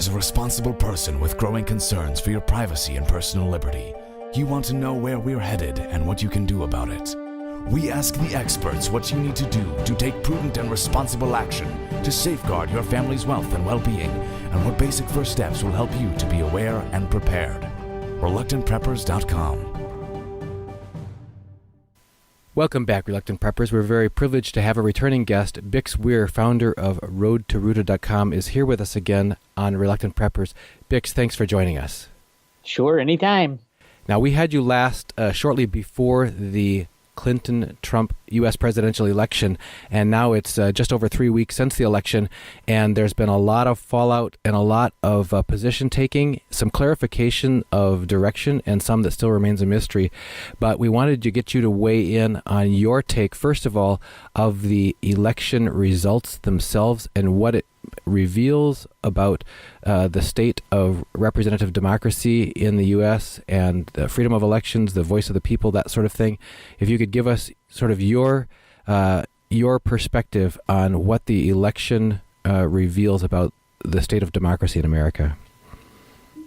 As a responsible person with growing concerns for your privacy and personal liberty, you want to know where we're headed and what you can do about it. We ask the experts what you need to do to take prudent and responsible action to safeguard your family's wealth and well-being, and what basic first steps will help you to be aware and prepared. ReluctantPreppers.com. Welcome back, Reluctant Preppers. We're very privileged to have a returning guest. Bix Weir, founder of Roota.com, is here with us again on Reluctant Preppers. Bix, thanks for joining us. Sure, anytime. Now, we had you last shortly before the Clinton-Trump U.S. presidential election, and now it's just over 3 weeks since the election, and there's been a lot of fallout and a lot of position taking, some clarification of direction, and some that still remains a mystery. But we wanted to get you to weigh in on your take, first of all, of the election results themselves and what it reveals about the state of representative democracy in the U.S. and the freedom of elections, the voice of the people, that sort of thing. If you could give us sort of your perspective on what the election reveals about the state of democracy in America.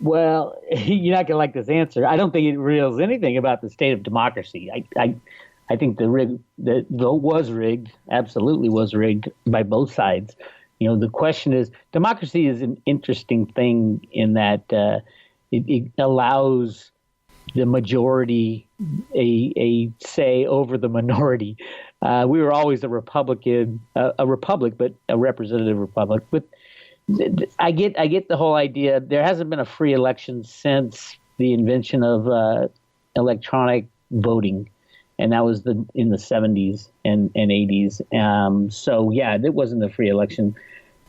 Well, you're not going to like this answer. I don't think it reveals anything about the state of democracy. I think the vote was rigged, absolutely was rigged by both sides. You know, the question is, democracy is an interesting thing in that it allows the majority a say over the minority. We were always a republic, but a representative republic. But I get the whole idea. There hasn't been a free election since the invention of electronic voting. And that was in the 70s and 80s. So, yeah, it wasn't a free election.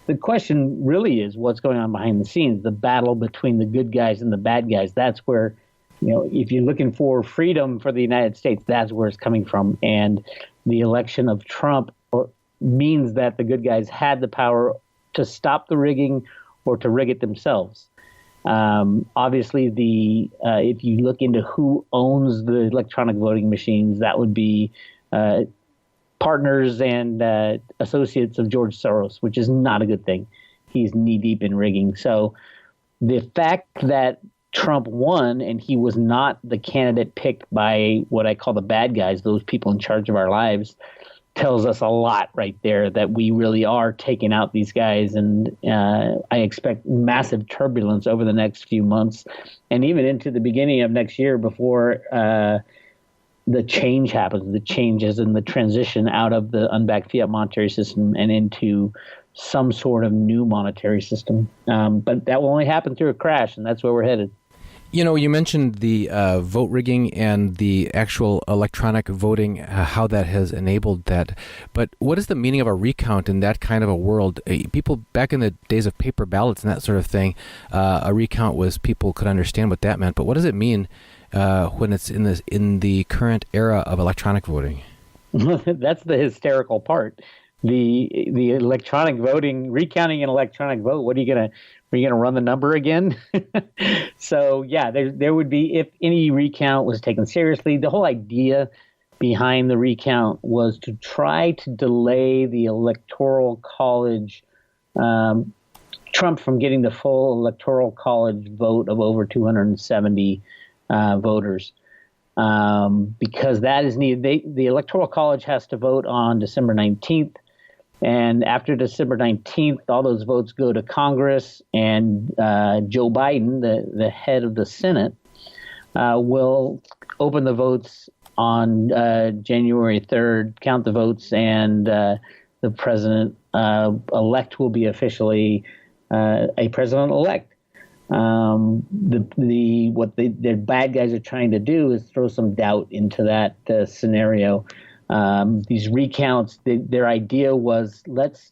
The question really is what's going on behind the scenes, the battle between the good guys and the bad guys. That's where, you know, if you're looking for freedom for the United States, that's where it's coming from. And the election of Trump means that the good guys had the power to stop the rigging or to rig it themselves. Obviously, if you look into who owns the electronic voting machines, that would be partners and associates of George Soros, which is not a good thing. He's knee-deep in rigging. So the fact that Trump won and he was not the candidate picked by what I call the bad guys, those people in charge of our lives, tells us a lot right there, that we really are taking out these guys. And I expect massive turbulence over the next few months and even into the beginning of next year before the change happens, the changes and the transition out of the unbacked fiat monetary system and into some sort of new monetary system. But that will only happen through a crash, and that's where we're headed. You know, you mentioned the vote rigging and the actual electronic voting, how that has enabled that. But what is the meaning of a recount in that kind of a world? People back in the days of paper ballots and that sort of thing, a recount was people could understand what that meant. But what does it mean when it's in the current era of electronic voting? That's the hysterical part. The electronic voting, recounting an electronic vote. What are you gonna run the number again? So yeah, there would be, if any recount was taken seriously. The whole idea behind the recount was to try to delay the electoral college, Trump from getting the full electoral college vote of over 270 voters. Because that is needed. The Electoral College has to vote on December 19th. And after December 19th, all those votes go to Congress, and Joe Biden, the head of the Senate, will open the votes on January 3rd, count the votes, and the president-elect will be officially a president-elect. The bad guys are trying to do is throw some doubt into that scenario. These recounts, their idea was let's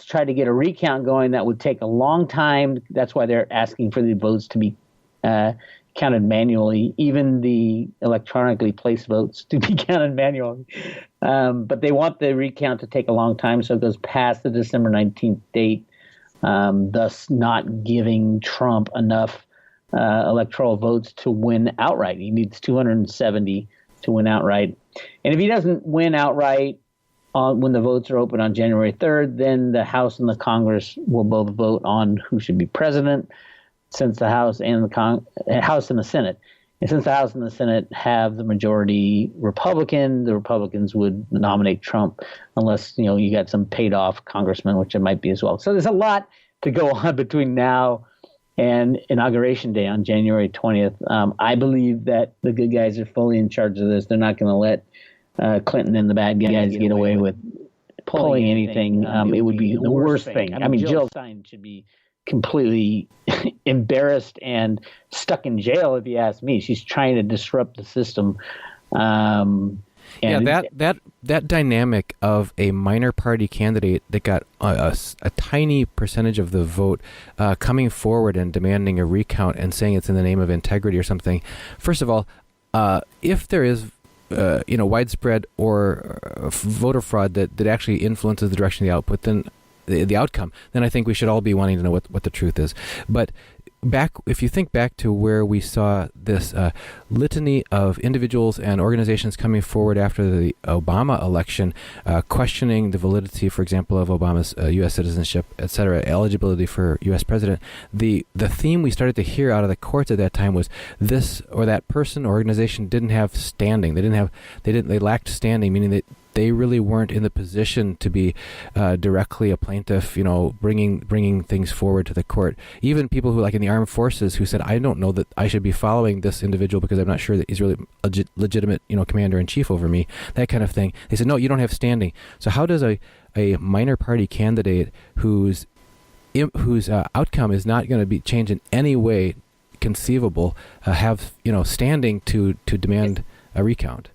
try to get a recount going that would take a long time. That's why they're asking for the votes to be counted manually, even the electronically placed votes to be counted manually. But they want the recount to take a long time, so it goes past the December 19th date, thus not giving Trump enough electoral votes to win outright. He needs 270 to win outright. And if he doesn't win outright, when the votes are open on January 3rd, then the House and the Congress will both vote on who should be president, since the House and House and the Senate. And since the House and the Senate have the majority Republican, the Republicans would nominate Trump unless, you got some paid off congressman, which it might be as well. So there's a lot to go on between now and Inauguration Day on January 20th. I believe that the good guys are fully in charge of this. They're not going to let Clinton and the bad guys get away with pulling anything. It would be the worst thing. I mean, Jill Stein should be completely embarrassed and stuck in jail, if you ask me. She's trying to disrupt the system. That dynamic of a minor party candidate that got a tiny percentage of the vote coming forward and demanding a recount and saying it's in the name of integrity or something. First of all, if there is widespread or voter fraud that actually influences the direction of the output, then the outcome, then I think we should all be wanting to know what the truth is. But if you think back to where we saw this litany of individuals and organizations coming forward after the Obama election, questioning the validity, for example, of Obama's U.S. citizenship, et cetera, eligibility for U.S. president, the theme we started to hear out of the courts at that time was this or that person or organization didn't have standing. They lacked standing, meaning that they really weren't in the position to be directly a plaintiff, bringing things forward to the court. Even people who, like in the armed forces, who said, I don't know that I should be following this individual because I'm not sure that he's really a legitimate, commander-in-chief over me, that kind of thing. They said, no, you don't have standing. So how does a minor party candidate whose outcome is not going to be changed in any way conceivable have, standing to demand a recount?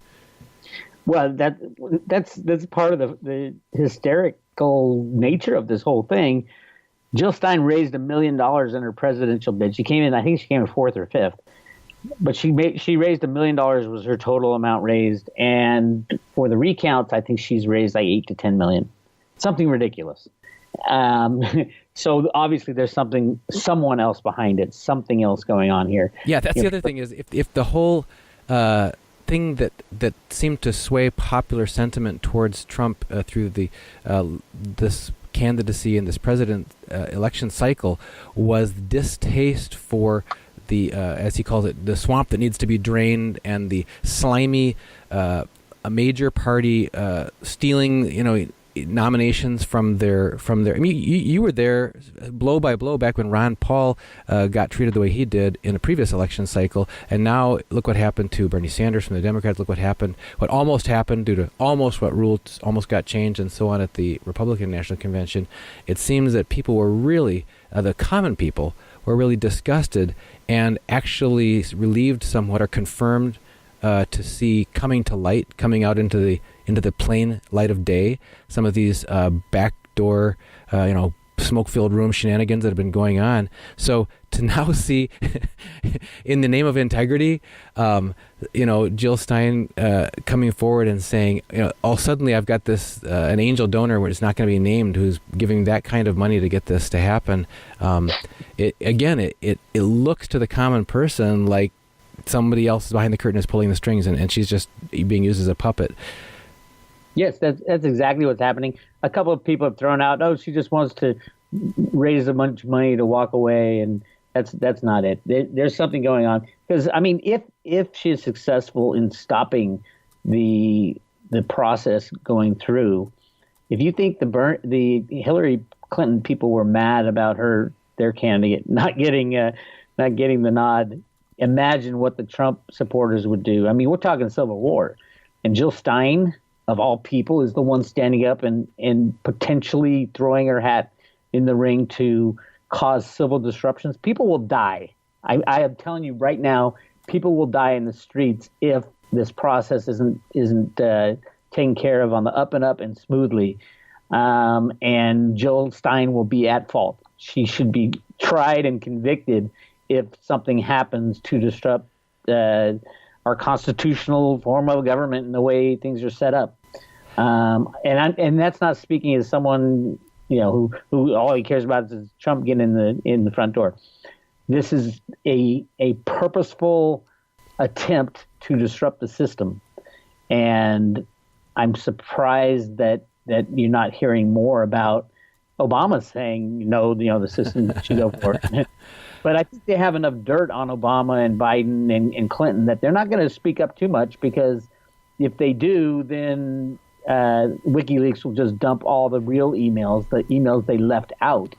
Well, that's part of the hysterical nature of this whole thing. Jill Stein raised $1 million in her presidential bid. She came in fourth or fifth, but she raised $1 million was her total amount raised, and for the recounts, I think she's raised like $8 to $10 million, something ridiculous. So obviously there's someone else behind it, something else going on here. Yeah, that's the other thing is if the whole thing that seemed to sway popular sentiment towards Trump through this candidacy and this president election cycle was distaste for the as he calls it, the swamp that needs to be drained, and the slimy a major party stealing nominations from their. I mean, you were there blow by blow back when Ron Paul got treated the way he did in a previous election cycle, and now look what happened to Bernie Sanders from the Democrats. Look what almost happened due to what rules almost got changed and so on at the Republican National Convention. It seems that people were really the common people were really disgusted and actually relieved somewhat or confirmed to see coming out into the plain light of day some of these backdoor, smoke-filled room shenanigans that have been going on. So to now see, in the name of integrity, Jill Stein coming forward and saying, suddenly I've got this an angel donor where it's not going to be named who's giving that kind of money to get this to happen. It looks to the common person like somebody else is behind the curtain is pulling the strings, and she's just being used as a puppet. Yes, that's exactly what's happening. A couple of people have thrown out, she just wants to raise a bunch of money to walk away, and that's not it. There's something going on. Because, I mean, if she is successful in stopping the process going through, if you think the Hillary Clinton people were mad about their candidate not getting the nod, imagine what the Trump supporters would do. I mean, we're talking civil war. And Jill Stein, of all people, is the one standing up and potentially throwing her hat in the ring to cause civil disruptions. People will die. I am telling you right now, people will die in the streets if this process isn't taken care of on the up and up and smoothly. And Jill Stein will be at fault. She should be tried and convicted if something happens to disrupt our constitutional form of government and the way things are set up. And that's not speaking as someone who all he cares about is Trump getting in the front door. This is a purposeful attempt to disrupt the system, and I'm surprised that you're not hearing more about Obama saying, no, the system should go for it. But I think they have enough dirt on Obama and Biden and Clinton that they're not going to speak up too much, because if they do, then WikiLeaks will just dump all the real emails, the emails they left out,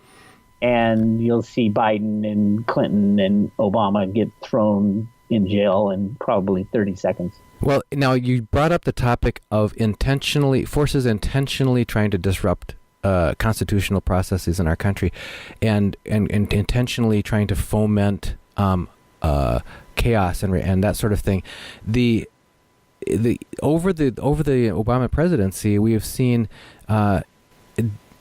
and you'll see Biden and Clinton and Obama get thrown in jail in probably 30 seconds. Well, now you brought up the topic of forces intentionally trying to disrupt constitutional processes in our country, and intentionally trying to foment chaos and that sort of thing. Over the Obama presidency, we have seen,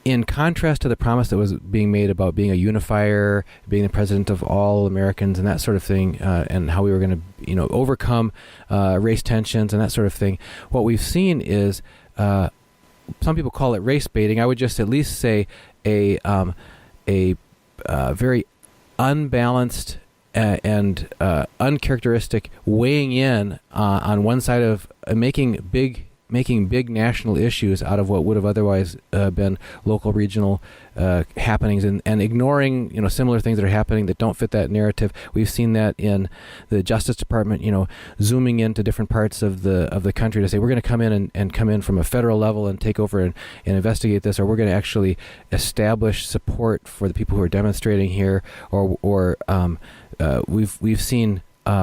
in contrast to the promise that was being made about being a unifier, being the president of all Americans, and that sort of thing, and how we were going to, overcome race tensions and that sort of thing. What we've seen is, some people call it race baiting. I would just at least say a very unbalanced and uncharacteristic weighing in on one side of making big national issues out of what would have otherwise been local, regional happenings, and ignoring similar things that are happening that don't fit that narrative. We've seen that in the Justice Department, zooming into different parts of the country to say we're going to come in and come in from a federal level and take over and investigate this, or we're going to actually establish support for the people who are demonstrating here, or we've seen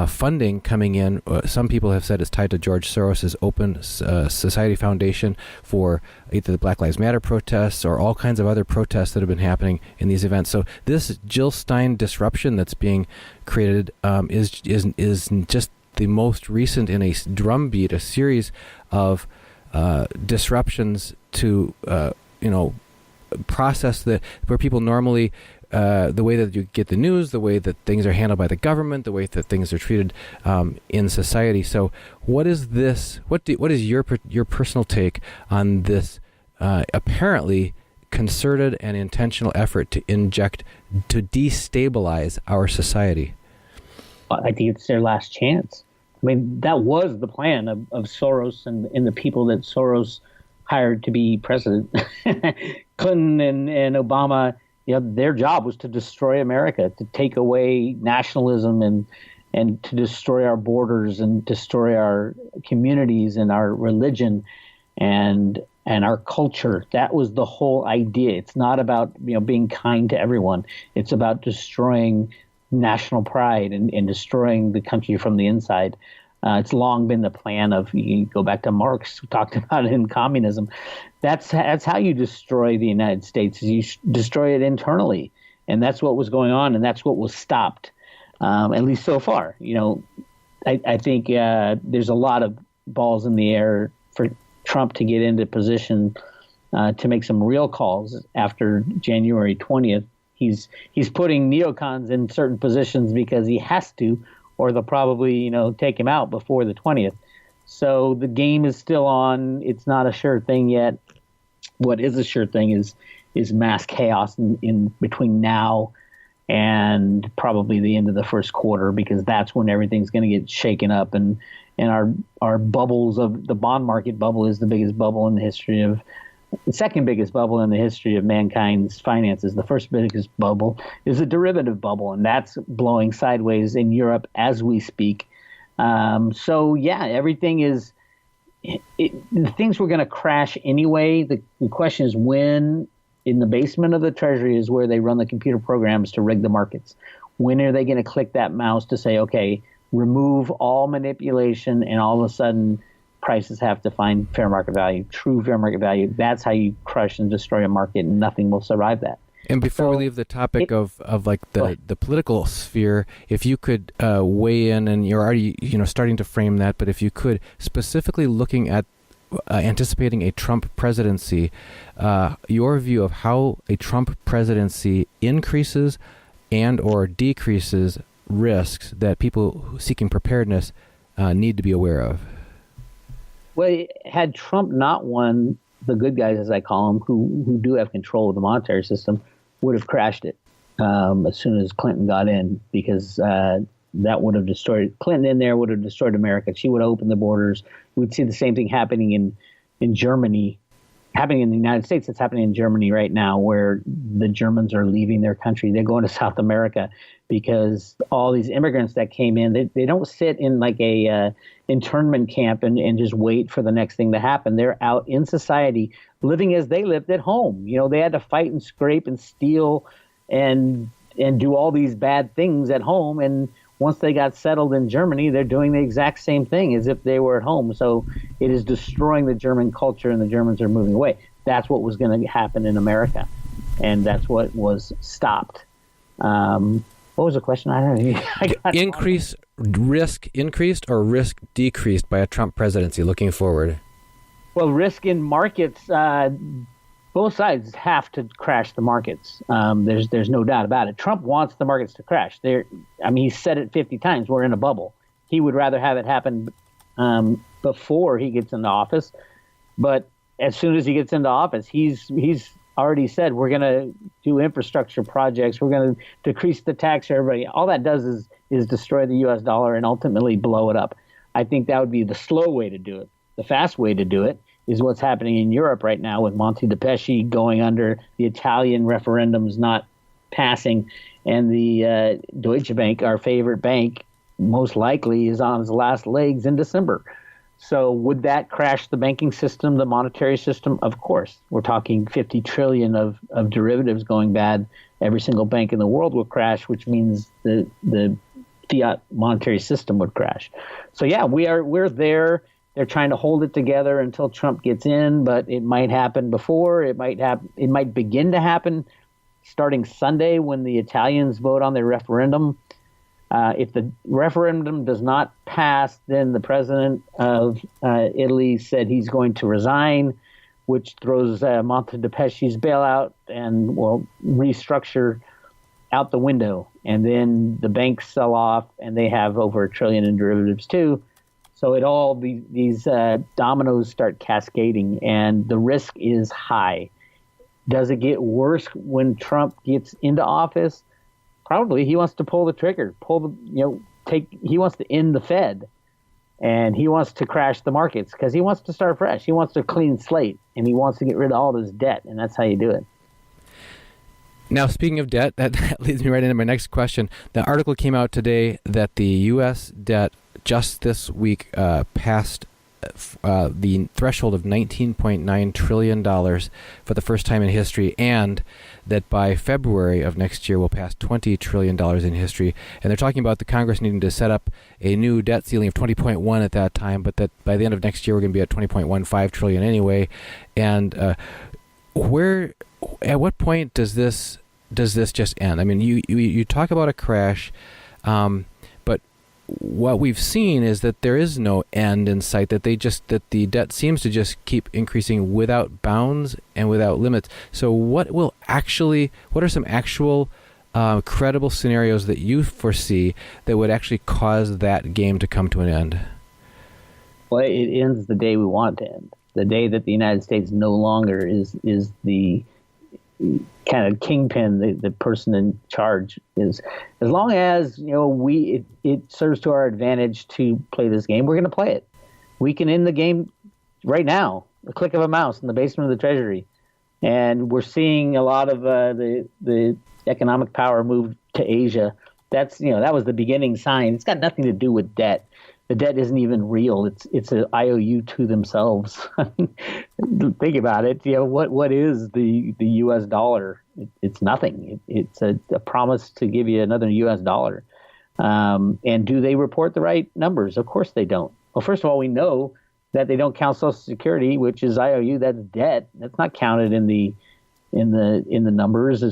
funding coming in. Some people have said it's tied to George Soros's Open Society Foundation for either the Black Lives Matter protests or all kinds of other protests that have been happening in these events. So this Jill Stein disruption that's being created is just the most recent in a drumbeat, a series of disruptions to process that where people normally. The way that you get the news, the way that things are handled by the government, the way that things are treated in society. So, what is this? What is your personal take on this apparently concerted and intentional effort to destabilize our society? I think it's their last chance. I mean, that was the plan of Soros and the people that Soros hired to be president. Clinton and Obama. Their job was to destroy America, to take away nationalism and to destroy our borders and destroy our communities and our religion and our culture. That was the whole idea. It's not about being kind to everyone. It's about destroying national pride and destroying the country from the inside. It's long been the plan of, you go back to Marx, who talked about it in communism. That's how you destroy the United States, is you destroy it internally. And that's what was going on, and that's what was stopped, at least so far. I think there's a lot of balls in the air for Trump to get into position to make some real calls after January 20th. He's putting neocons in certain positions because he has to, or they'll probably, take him out before the 20th. So the game is still on. It's not a sure thing yet. What is a sure thing is mass chaos in between now and probably the end of the first quarter, because that's when everything's going to get shaken up. And our bubbles of the bond market bubble is the biggest bubble in the history of the second biggest bubble in the history of mankind's finances. The first biggest bubble is a derivative bubble, and that's blowing sideways in Europe as we speak. So yeah, everything is. The things were going to crash anyway. The question is when. In the basement of the Treasury is where they run the computer programs to rig the markets. When are they going to click that mouse to say, okay, remove all manipulation, and all of a sudden prices have to find fair market value, true fair market value? That's how you crush and destroy a market, and nothing will survive that. And before we leave the topic of like the political sphere, if you could weigh in, and you're already starting to frame that, but if you could, specifically looking at anticipating a Trump presidency, your view of how a Trump presidency increases and or decreases risks that people seeking preparedness need to be aware of. Well, had Trump not won, the good guys, as I call them, who do have control of the monetary system, would have crashed it as soon as Clinton got in, because that would have destroyed Clinton in there, would have destroyed America. She would have opened the borders. We'd see the same thing happening in in Germany, happening in the United States. It's happening in Germany right now, where the Germans are leaving their country. They're going to South America because all these immigrants that came in, they don't sit in like a internment camp and just wait for the next thing to happen. They're out in society, living as they lived at home. You know, they had to fight and scrape and steal and do all these bad things at home. And once they got settled in Germany, they're doing the exact same thing as if they were at home. So it is destroying the German culture, and the Germans are moving away. That's what was going to happen in America, and that's what was stopped. What was the question? I don't know. Risk increased or risk decreased by a Trump presidency looking forward? Well, risk in markets, both sides have to crash the markets. There's no doubt about it. Trump wants the markets to crash. He's said it 50 times. We're in a bubble. He would rather have it happen before he gets into office. But as soon as he gets into office, he's already said we're going to do infrastructure projects. We're going to decrease the tax for everybody. All that does is destroy the U.S. dollar and ultimately blow it up. I think that would be the slow way to do it. The fast way to do it is what's happening in Europe right now with Monte de Pesci going under, the Italian referendums not passing, and the Deutsche Bank, our favorite bank, most likely is on its last legs in December. So would that crash the banking system, the monetary system? Of course. We're talking 50 trillion of derivatives going bad. Every single bank in the world will crash, which means the fiat monetary system would crash. So yeah, we're there. They're trying to hold it together until Trump gets in, but it might happen before. It might begin to happen starting Sunday when the Italians vote on their referendum. If the referendum does not pass, then the president of Italy said he's going to resign, which throws Monte de Pesci's bailout and will restructure out the window. And then the banks sell off, and they have over $1 trillion in derivatives too. So these dominoes start cascading, and the risk is high. Does it get worse when Trump gets into office? Probably. He wants to pull the trigger, he wants to end the Fed, and he wants to crash the markets because he wants to start fresh. He wants a clean slate, and he wants to get rid of all this debt, and that's how you do it. Now, speaking of debt, that leads me right into my next question. The article came out today that the U.S. debt just this week passed the threshold of $19.9 trillion for the first time in history, and that by February of next year will pass $20 trillion in history. And they're talking about the Congress needing to set up a new debt ceiling of 20.1 at that time, but that by the end of next year we're going to be at 20.15 trillion anyway. And at what point does this just end? I mean, you talk about a crash, but what we've seen is that there is no end in sight, that the debt seems to just keep increasing without bounds and without limits. So what are some actual credible scenarios that you foresee that would actually cause that game to come to an end? Well, it ends the day we want it to end. The day that the United States no longer is the kind of kingpin, the person in charge is. As long as it serves to our advantage to play this game, we're going to play it. We can end the game right now, a click of a mouse in the basement of the Treasury, and we're seeing a lot of the economic power move to Asia. That was the beginning sign. It's got nothing to do with debt. The debt isn't even real. It's an IOU to themselves. Think about it. What is the U.S. dollar? It's nothing. It's a promise to give you another U.S. dollar. And do they report the right numbers? Of course they don't. Well, first of all, we know that they don't count Social Security, which is IOU. That's debt. That's not counted in the numbers.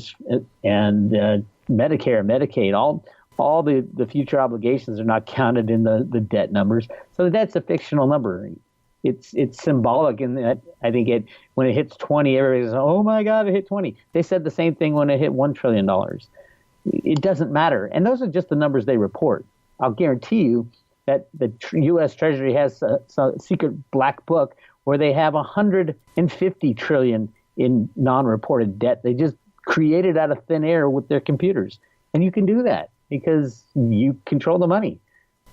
And Medicare, Medicaid, all the future obligations are not counted in the debt numbers. So the debt's a fictional number. It's symbolic in that I think when it hits 20, everybody says, oh my God, it hit 20. They said the same thing when it hit $1 trillion. It doesn't matter. And those are just the numbers they report. I'll guarantee you that the U.S. Treasury has a secret black book where they have 150 trillion in non-reported debt. They just created out of thin air with their computers. And you can do that because you control the money.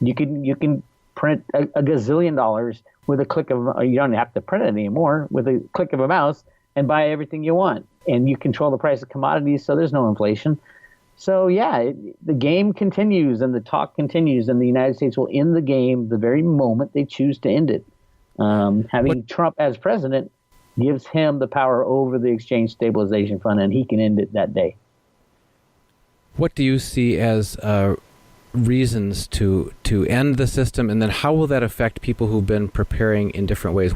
You can print a gazillion dollars with a click of, you don't have to print it anymore, with a click of a mouse and buy everything you want. And you control the price of commodities, so there's no inflation. So, yeah, the game continues and the talk continues, and the United States will end the game the very moment they choose to end it. Having Trump as president gives him the power over the Exchange Stabilization Fund, and he can end it that day. What do you see as reasons to end the system, and then how will that affect people who've been preparing in different ways?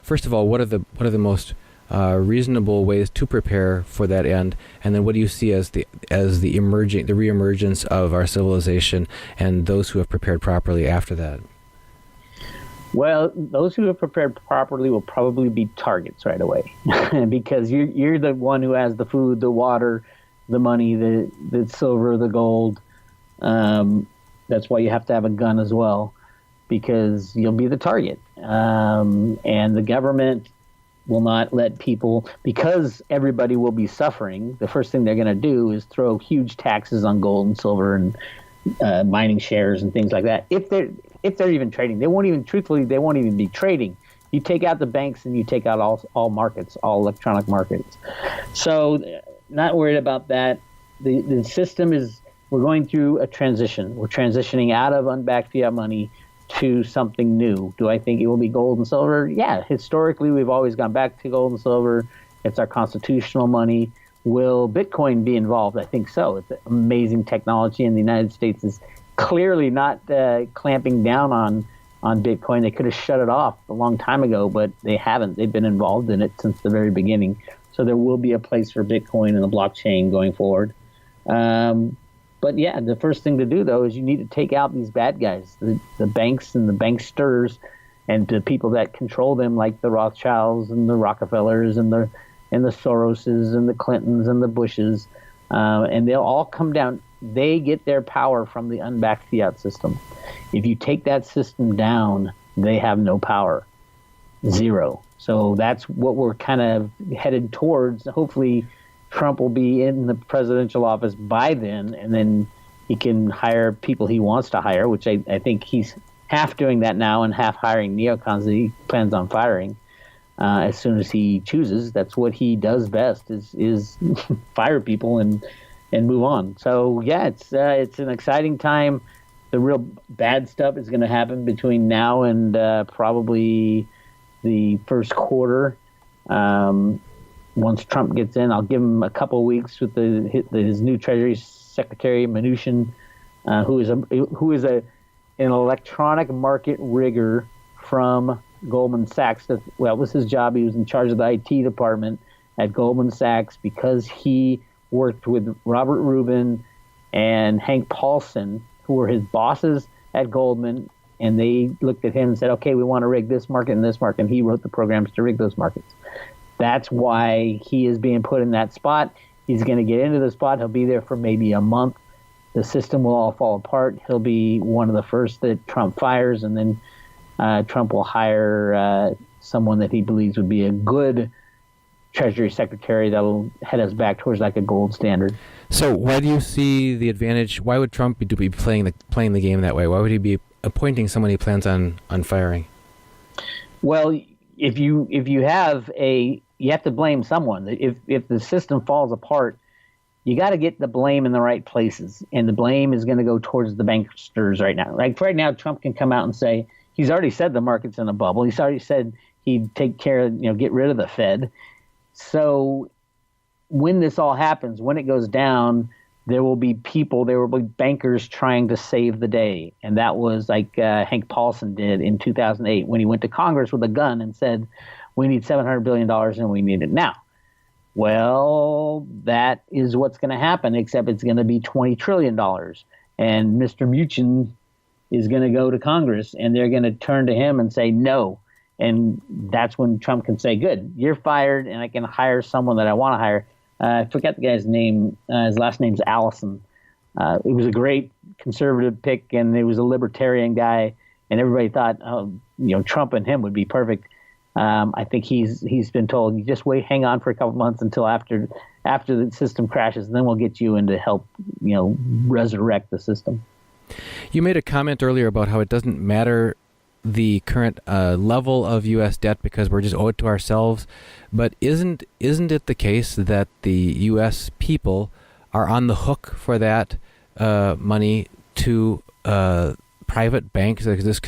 First of all, what are the most reasonable ways to prepare for that end, and then what do you see as the reemergence of our civilization and those who have prepared properly after that? Well, those who have prepared properly will probably be targets right away, because you're the one who has the food, the water, the money, the silver, the gold. That's why you have to have a gun as well, because you'll be the target. And the government will not let people, because everybody will be suffering, the first thing they're going to do is throw huge taxes on gold and silver and mining shares and things like that. If they're even trading, they won't even be trading. You take out the banks and you take out all markets, all electronic markets. So not worried about that. The system is, we're going through a transition. We're transitioning out of unbacked fiat money to something new. Do I think it will be gold and silver? Yeah, historically we've always gone back to gold and silver. It's our constitutional money. Will Bitcoin be involved? I think so. It's amazing technology, and the United States is clearly not clamping down on Bitcoin. They could have shut it off a long time ago, but they haven't. They've been involved in it since the very beginning. So there will be a place for Bitcoin and the blockchain going forward. But yeah, the first thing to do, though, is you need to take out these bad guys, the banks and the banksters, and the people that control them, like the Rothschilds and the Rockefellers and the Soroses and the Clintons and the Bushes, and they'll all come down. They get their power from the unbacked fiat system. If you take that system down, they have no power, zero. So that's what we're kind of headed towards. Hopefully Trump will be in the presidential office by then, and then he can hire people he wants to hire, which I think he's half doing that now and half hiring neocons that he plans on firing as soon as he chooses. That's what he does best, is fire people and move on. So yeah, it's an exciting time. The real bad stuff is going to happen between now and probably the first quarter. Once Trump gets in, I'll give him a couple of weeks with his new Treasury Secretary Mnuchin, who is an electronic market rigger from Goldman Sachs. That was his job. He was in charge of the IT department at Goldman Sachs because he worked with Robert Rubin and Hank Paulson, who were his bosses at Goldman, and they looked at him and said, okay, we want to rig this market and this market, and he wrote the programs to rig those markets. That's why he is being put in that spot. He's going to get into the spot. He'll be there for maybe a month. The system will all fall apart. He'll be one of the first that Trump fires, and then Trump will hire someone that he believes would be a good Treasury Secretary that will head us back towards like a gold standard. So why do you see the advantage? Why would Trump be playing the game that way? Why would he be appointing someone he plans on firing? Well, if you have you have to blame someone. If the system falls apart, you got to get the blame in the right places, and the blame is going to go towards the banksters right now. Like right now, Trump can come out and say he's already said the market's in a bubble. He's already said he'd take care of, get rid of the Fed. So when this all happens, when it goes down, there will be bankers trying to save the day. And that was like Hank Paulson did in 2008 when he went to Congress with a gun and said, we need $700 billion and we need it now. Well, that is what's going to happen, except it's going to be $20 trillion. And Mr. Mnuchin is going to go to Congress, and they're going to turn to him and say no. And that's when Trump can say, good, you're fired, and I can hire someone that I want to hire. I forget the guy's name. His last name's Allison. It was a great conservative pick, and he was a libertarian guy, and everybody thought, Trump and him would be perfect. I think he's been told, you just hang on for a couple months until after the system crashes, and then we'll get you in to help, resurrect the system. You made a comment earlier about how it doesn't matter the current level of U.S. debt because we're just owed to ourselves. But isn't it the case that the U.S. people are on the hook for that money to private banks? Like this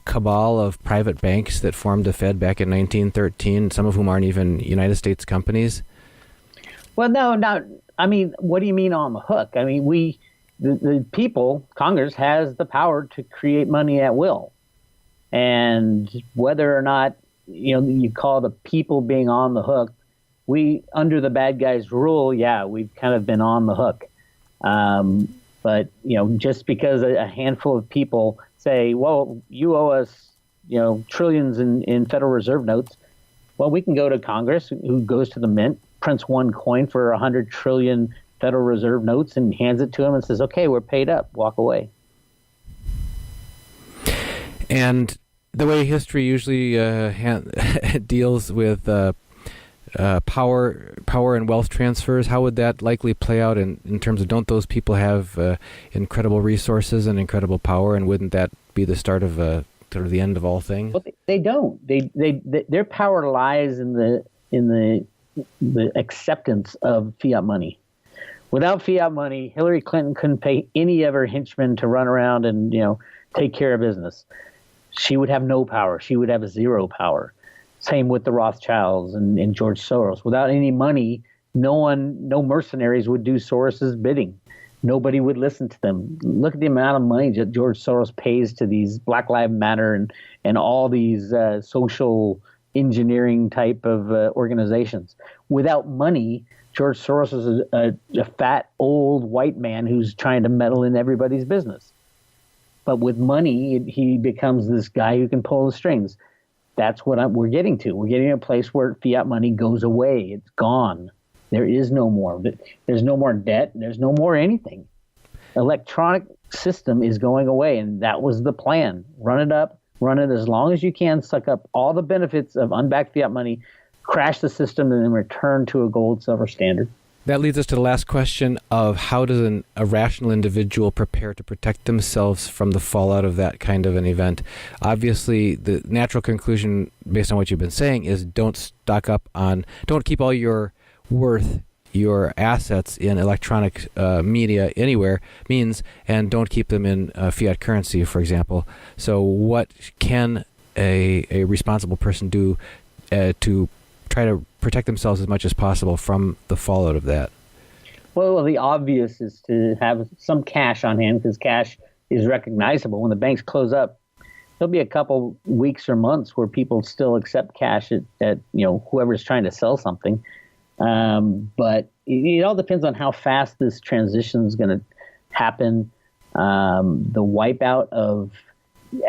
cabal of private banks that formed the Fed back in 1913, some of whom aren't even United States companies? Well, no. I mean, what do you mean on the hook? I mean, the people, Congress has the power to create money at will. And whether or not, you call the people being on the hook, under the bad guys rule, we've kind of been on the hook. But, just because a handful of people say, well, you owe us, trillions in Federal Reserve notes, well, we can go to Congress, who goes to the mint, prints one coin for 100 trillion Federal Reserve notes and hands it to them and says, okay, we're paid up, walk away. And the way history usually deals with power and wealth transfers, how would that likely play out in terms of, don't those people have incredible resources and incredible power, and wouldn't that be the start of sort of the end of all things? Well, they don't. Their power lies in the acceptance of fiat money. Without fiat money, Hillary Clinton couldn't pay any of her henchmen to run around and take care of business. She would have no power. She would have zero power. Same with the Rothschilds and George Soros. Without any money, no mercenaries would do Soros's bidding. Nobody would listen to them. Look at the amount of money that George Soros pays to these Black Lives Matter and all these social engineering type of organizations. Without money, George Soros is a fat old white man who's trying to meddle in everybody's business. But with money, he becomes this guy who can pull the strings. That's what we're getting to. We're getting to a place where fiat money goes away. It's gone. There is no more. There's no more debt. There's no more anything. Electronic system is going away, and that was the plan. Run it up, run it as long as you can, suck up all the benefits of unbacked fiat money, crash the system, and then return to a gold, silver standard. That leads us to the last question of how does a rational individual prepare to protect themselves from the fallout of that kind of an event? Obviously, the natural conclusion, based on what you've been saying, is don't keep all your worth, your assets in electronic media anywhere, and don't keep them in fiat currency, for example. So what can a responsible person do to try to protect themselves as much as possible from the fallout of that? Well, the obvious is to have some cash on hand, because cash is recognizable. When the banks close up, there'll be a couple weeks or months where people still accept cash at whoever's trying to sell something. But it all depends on how fast this transition is going to happen. The wipeout of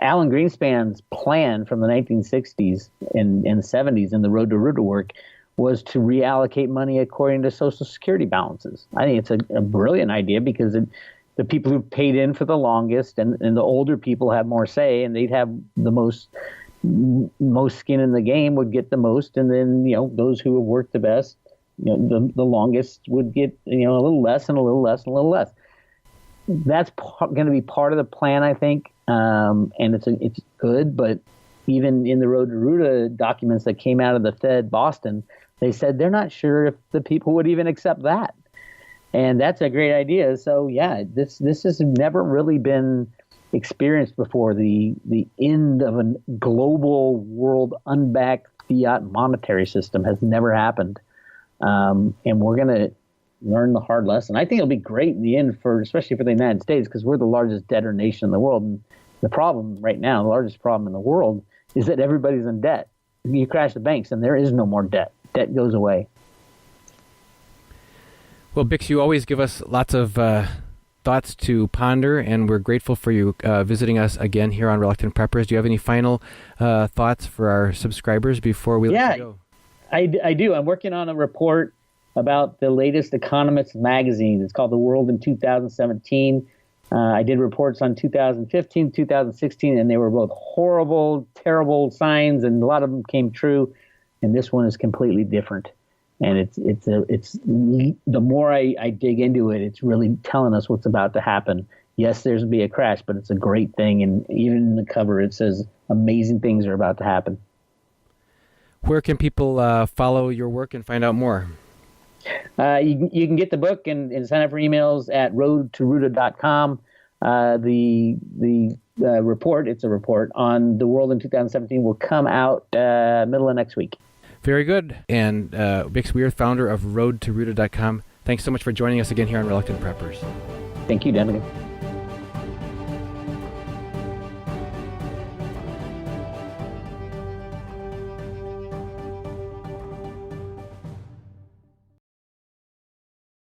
Alan Greenspan's plan from the 1960s and 70s in the Road to Roota work was to reallocate money according to Social Security balances. I think it's a brilliant idea, because the people who paid in for the longest and the older people have more say, and they'd have the most skin in the game would get the most, and then those who have worked the best, the longest would get a little less and a little less and a little less. That's going to be part of the plan, I think. And it's good, but even in the Road to Roota documents that came out of the Fed Boston, they said they're not sure if the people would even accept that. And that's a great idea. So this has never really been experienced before. The end of a global world unbacked fiat monetary system has never happened. And we're going to learn the hard lesson. I think it'll be great in the end, especially for the United States, because we're the largest debtor nation in the world. And the problem right now, the largest problem in the world, is that everybody's in debt. You crash the banks and there is no more debt. Debt goes away. Well, Bix, you always give us lots of thoughts to ponder, and we're grateful for you visiting us again here on Reluctant Preppers. Do you have any final thoughts for our subscribers before we let you go? I do. I'm working on a report about the latest Economist magazine. It's called The World in 2017. I did reports on 2015, 2016, and they were both horrible, terrible signs, and a lot of them came true. And this one is completely different. And it's the more I dig into it, it's really telling us what's about to happen yes, there's be a crash, but it's a great thing. And even in the cover, it says amazing things are about to happen. Where can people follow your work and find out more? You can get the book and sign up for emails at roadtoroota.com. The report, it's a report on the world in 2017, will come out middle of next week. Very good. And Bix Weir, founder of roadtoroota.com. Thanks so much for joining us again here on Reluctant Preppers. Thank you, Duncan.